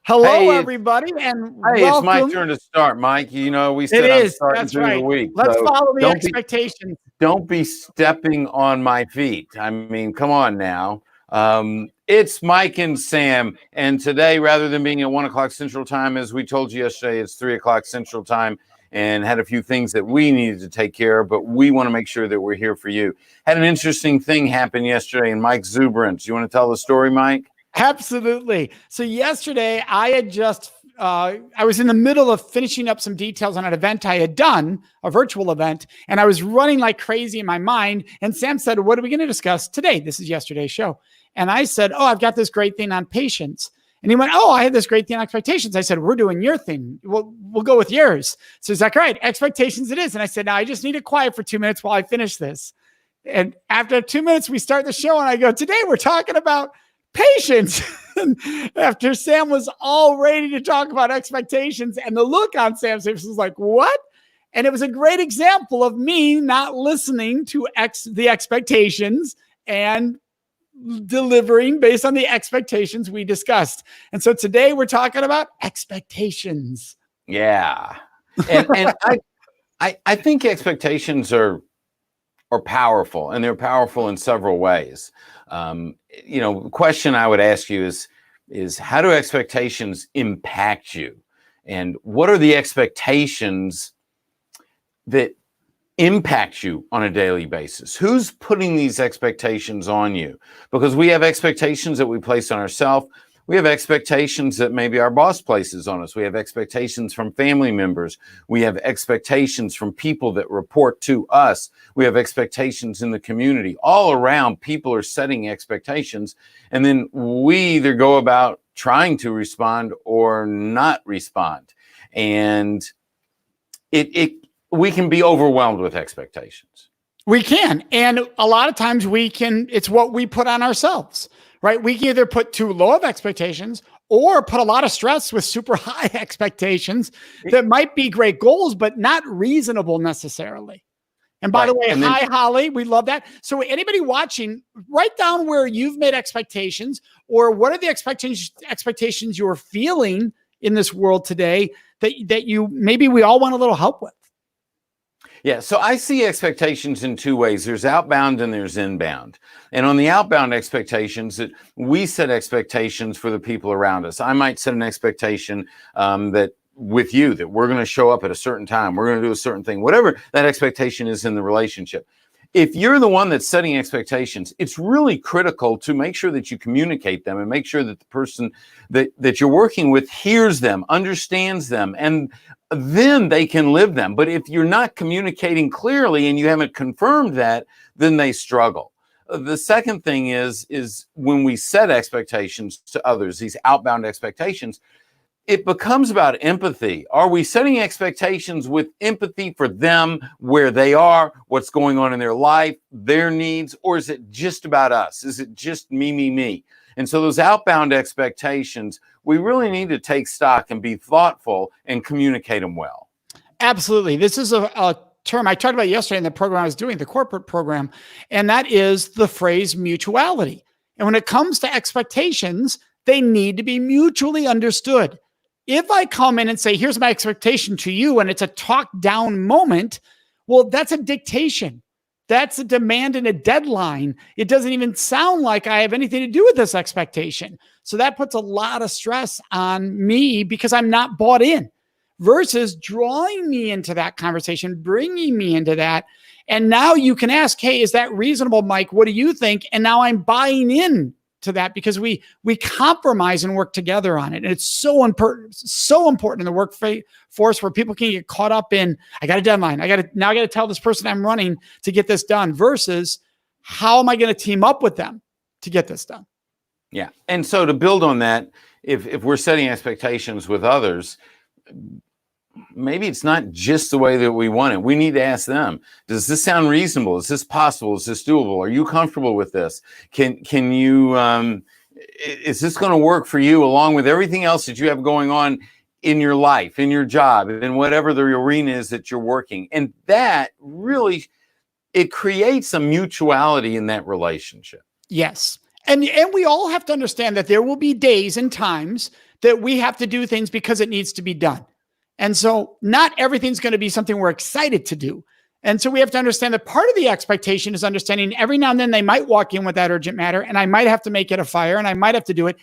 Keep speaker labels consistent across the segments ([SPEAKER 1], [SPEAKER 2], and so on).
[SPEAKER 1] Hello,
[SPEAKER 2] Hey,
[SPEAKER 1] everybody, and
[SPEAKER 2] it's my
[SPEAKER 1] welcome.
[SPEAKER 2] turn to start, Mike. You know, we
[SPEAKER 1] It
[SPEAKER 2] said I'm
[SPEAKER 1] is.
[SPEAKER 2] starting
[SPEAKER 1] That's
[SPEAKER 2] through the
[SPEAKER 1] right.
[SPEAKER 2] week,
[SPEAKER 1] Let's
[SPEAKER 2] so
[SPEAKER 1] follow the
[SPEAKER 2] don't be
[SPEAKER 1] expectations.
[SPEAKER 2] don't be stepping on my feet. I mean, come on now. It's Mike and Sam, and today, rather than being at 1 o'clock Central Time, as we told you yesterday, it's 3 o'clock Central Time, and had a few things that we needed to take care of, but we want to make sure that we're here for you. Had an interesting thing happen yesterday in Mike's exuberance. You want to tell the story, Mike?
[SPEAKER 1] Absolutely. So yesterday, I was in the middle of finishing up some details on an event I had done, a virtual event, and I was running like crazy in my mind. And Sam said, "What are we going to discuss today?" This is yesterday's show. And I said, "Oh, I've got this great thing on patience." And he went, "Oh, I had this great thing on expectations." I said, "We're doing your thing. We'll go with yours." So he's like, "All right, expectations it is." And I said, "Now I just need it quiet for 2 minutes while I finish this." And after 2 minutes, we start the show, and I go, "Today we're talking about patience." After Sam was all ready to talk about expectations, and the look on Sam's face was like, "What?" And it was a great example of me not listening to the expectations and delivering based on the expectations we discussed. And so today we're talking about expectations.
[SPEAKER 2] Yeah. And I think expectations are powerful, and they're powerful in several ways. The question I would ask you is how do expectations impact you, and what are the expectations that impact you on a daily basis? Who's putting these expectations on you? Because we have expectations that we place on ourselves. We have expectations that maybe our boss places on us. We have expectations from family members. We have expectations from people that report to us. We have expectations in the community. All around, people are setting expectations. And then we either go about trying to respond or not respond. And we can be overwhelmed with expectations.
[SPEAKER 1] We can. And a lot of times it's what we put on ourselves, right? We can either put too low of expectations or put a lot of stress with super high expectations that might be great goals, but not reasonable necessarily. And by the way, hi, Holly. We love that. So anybody watching, write down where you've made expectations, or what are the expectations you're feeling in this world today that we all want a little help with.
[SPEAKER 2] Yeah, so I see expectations in two ways. There's outbound and there's inbound. And on the outbound expectations, that we set expectations for the people around us. I might set an expectation that with you, that we're going to show up at a certain time, we're going to do a certain thing, whatever that expectation is in the relationship. If you're the one that's setting expectations, it's really critical to make sure that you communicate them and make sure that the person that you're working with hears them, understands them, and then they can live them. But if you're not communicating clearly and you haven't confirmed that, then they struggle. The second thing is when we set expectations to others, these outbound expectations, it becomes about empathy. Are we setting expectations with empathy for them, where they are, what's going on in their life, their needs, or is it just about us? Is it just me, me, me? And so those outbound expectations, we really need to take stock and be thoughtful and communicate them well.
[SPEAKER 1] Absolutely. This is a term I talked about yesterday in the program I was doing, the corporate program, and that is the phrase mutuality. And when it comes to expectations, they need to be mutually understood. If I come in and say, "Here's my expectation to you," and it's a talk down moment, well, that's a dictation. That's a demand and a deadline. It doesn't even sound like I have anything to do with this expectation. So that puts a lot of stress on me because I'm not bought in, versus drawing me into that conversation, bringing me into that. And now you can ask, "Hey, is that reasonable, Mike? What do you think?" And now I'm buying in to that because we compromise and work together on it. And it's so important in the workforce, where people can get caught up in, "I got a deadline. I got to tell this person I'm running to get this done," versus, "How am I going to team up with them to get this done?"
[SPEAKER 2] Yeah. And so to build on that, if we're setting expectations with others, maybe it's not just the way that we want it. We need to ask them, does this sound reasonable? Is this possible? Is this doable? Are you comfortable with this? Can you, is this going to work for you along with everything else that you have going on in your life, in your job, in whatever the arena is that you're working? And that really, it creates a mutuality in that relationship.
[SPEAKER 1] Yes. And we all have to understand that there will be days and times that we have to do things because it needs to be done. And so not everything's going to be something we're excited to do. And so we have to understand that part of the expectation is understanding every now and then they might walk in with that urgent matter and I might have to make it a fire and I might have to do it.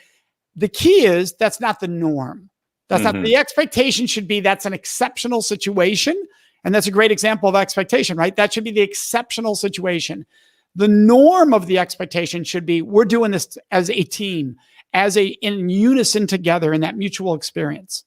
[SPEAKER 1] The key is that's not the norm. That's not the expectation should be that's an exceptional situation. And that's a great example of expectation, right? That should be the exceptional situation. The norm of the expectation should be we're doing this as a team, in unison together in that mutual experience.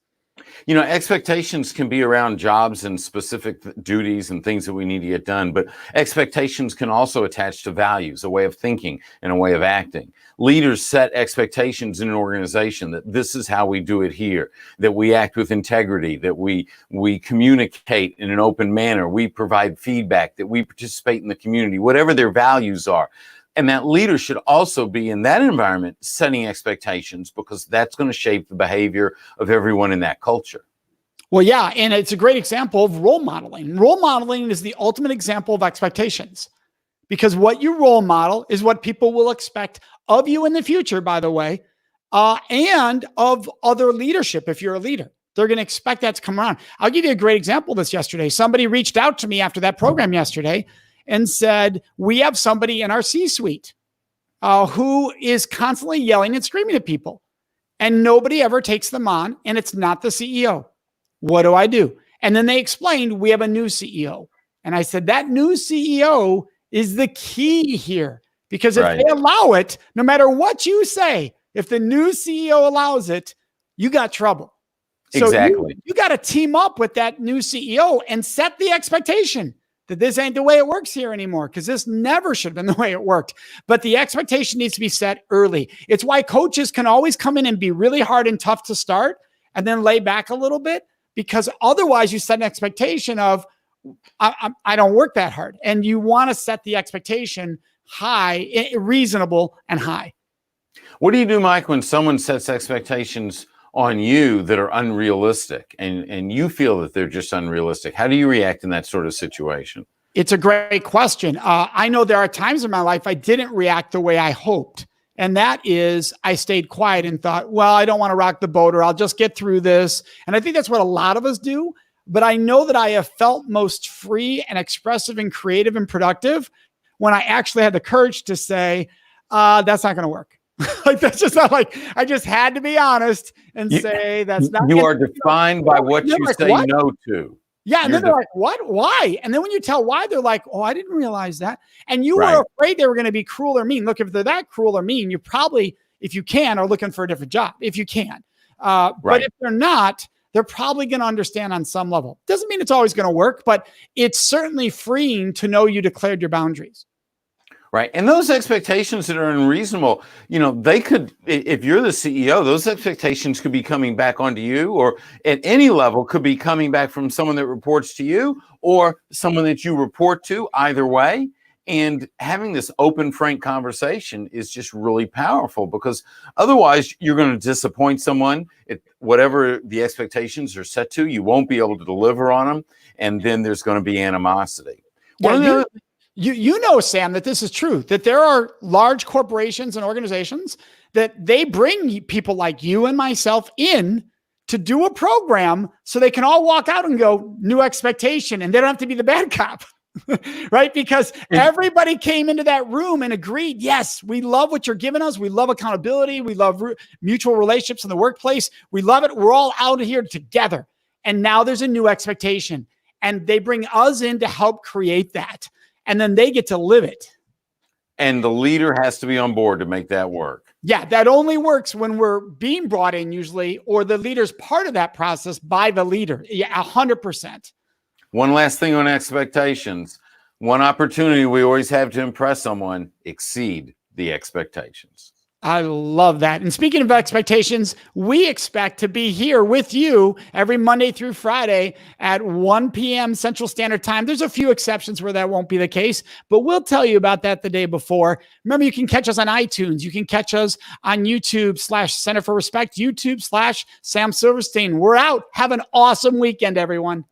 [SPEAKER 2] You know, expectations can be around jobs and specific duties and things that we need to get done, but expectations can also attach to values, a way of thinking and a way of acting. Leaders set expectations in an organization that this is how we do it here, that we act with integrity, that we communicate in an open manner, we provide feedback, that we participate in the community, whatever their values are. And that leader should also be in that environment setting expectations because that's going to shape the behavior of everyone in that culture.
[SPEAKER 1] Well, yeah. And it's a great example of role modeling. Role modeling is the ultimate example of expectations because what you role model is what people will expect of you in the future, by the way, and of other leadership. If you're a leader, they're going to expect that to come around. I'll give you a great example of this yesterday. Somebody reached out to me after that program yesterday and said, we have somebody in our C-suite who is constantly yelling and screaming at people and nobody ever takes them on and it's not the CEO. What do I do? And then they explained, we have a new CEO. And I said, that new CEO is the key here because if they allow it, no matter what you say, if the new CEO allows it, you got trouble. So
[SPEAKER 2] exactly.
[SPEAKER 1] You got to team up with that new CEO and set the expectation that this ain't the way it works here anymore, because this never should have been the way it worked. But the expectation needs to be set early. It's why coaches can always come in and be really hard and tough to start and then lay back a little bit, because otherwise you set an expectation of, I don't work that hard. And you want to set the expectation high, reasonable and high.
[SPEAKER 2] What do you do, Mike, when someone sets expectations on you that are unrealistic and you feel that they're just unrealistic? How do you react in that sort of situation?
[SPEAKER 1] It's a great question. I know there are times in my life I didn't react the way I hoped. And that is I stayed quiet and thought, well, I don't want to rock the boat or I'll just get through this. And I think that's what a lot of us do. But I know that I have felt most free and expressive and creative and productive when I actually had the courage to say, that's not going to work. Like, that's just not like, I just had to be honest and say that's not.
[SPEAKER 2] You are defined by what you say no to.
[SPEAKER 1] Yeah. And then they're like, what? Why? And then when you tell why, they're like, oh, I didn't realize that. And you were afraid they were going to be cruel or mean. Look, if they're that cruel or mean, you probably, if you can, are looking for a different job, if you can. But if they're not, they're probably going to understand on some level. Doesn't mean it's always going to work, but it's certainly freeing to know you declared your boundaries.
[SPEAKER 2] Right. And those expectations that are unreasonable, you know, they could, if you're the CEO, those expectations could be coming back onto you, or at any level could be coming back from someone that reports to you or someone that you report to, either way. And having this open, frank conversation is just really powerful, because otherwise you're going to disappoint someone. Whatever the expectations are set to, you won't be able to deliver on them. And then there's going to be animosity.
[SPEAKER 1] You know, Sam, that this is true, that there are large corporations and organizations that they bring people like you and myself in to do a program so they can all walk out and go, new expectation, and they don't have to be the bad cop, right? Because everybody came into that room and agreed, yes, we love what you're giving us. We love accountability. We love mutual relationships in the workplace. We love it. We're all out here together. And now there's a new expectation, and they bring us in to help create that. And then they get to live it.
[SPEAKER 2] And the leader has to be on board to make that work.
[SPEAKER 1] Yeah, that only works when we're being brought in usually, or the leader's part of that process by the leader. Yeah, 100%.
[SPEAKER 2] One last thing on expectations. One opportunity we always have to impress someone: exceed the expectations.
[SPEAKER 1] I love that. And speaking of expectations, we expect to be here with you every Monday through Friday at 1 p.m. Central Standard Time. There's a few exceptions where that won't be the case, but we'll tell you about that the day before. Remember, you can catch us on iTunes. You can catch us on YouTube/Center for Respect, YouTube/Sam Silverstein. We're out. Have an awesome weekend, everyone.